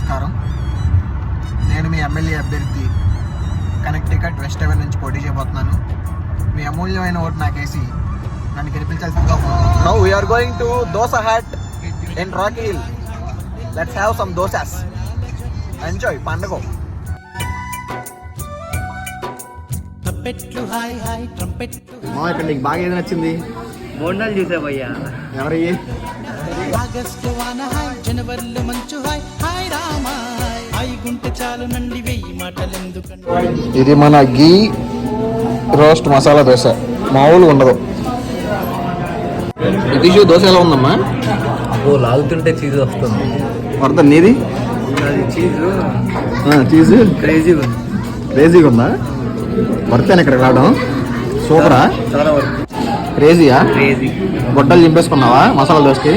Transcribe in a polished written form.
నమస్కారం. నేను మీ ఎమ్మెల్యే అభ్యర్థి కనెక్టికట్ వెస్ట్ హెవెన్ నుంచి పోటీ చేయబోతున్నాను. మీ అమూల్యమైన ఓటు నాకేసి నన్ను గెలిపించాల్సిందిగా. Now we're going to Dosa Hut in Rocky Hill. Let's have some dosas. Enjoy పండుగ. ఇక్కడ నీకు బాగా ఏది నచ్చింది? బోండాలు చూసావయ్యా. ఎవరి ఆగస్టు వాన హాయ్, జనవరిలో మంచు హాయ్, హాయ్ రామ హాయ్ గుంటె చాలు నండి వెయ్యి మాటలు ఎందుకంటే. ఇది మన గీ రోస్ట్ మసాలా దోశ, మామూలుగా ఉండదు. నితీష్ దోశ ఎలా ఉందమ్మా? ఓ లాగుతుంటే చీజ్ వస్తుంది. వర్ధన్ నీది? చీజ్ క్రేజీగా ఉంది. క్రేజీగా ఉందా? వర్తేనా ఇక్కడ రావడం? సూపరా? చాలా వరకు క్రేజీయా? క్రేజీ. గొడ్డలు చింపేసుకున్నావా మసాలా దోశకి?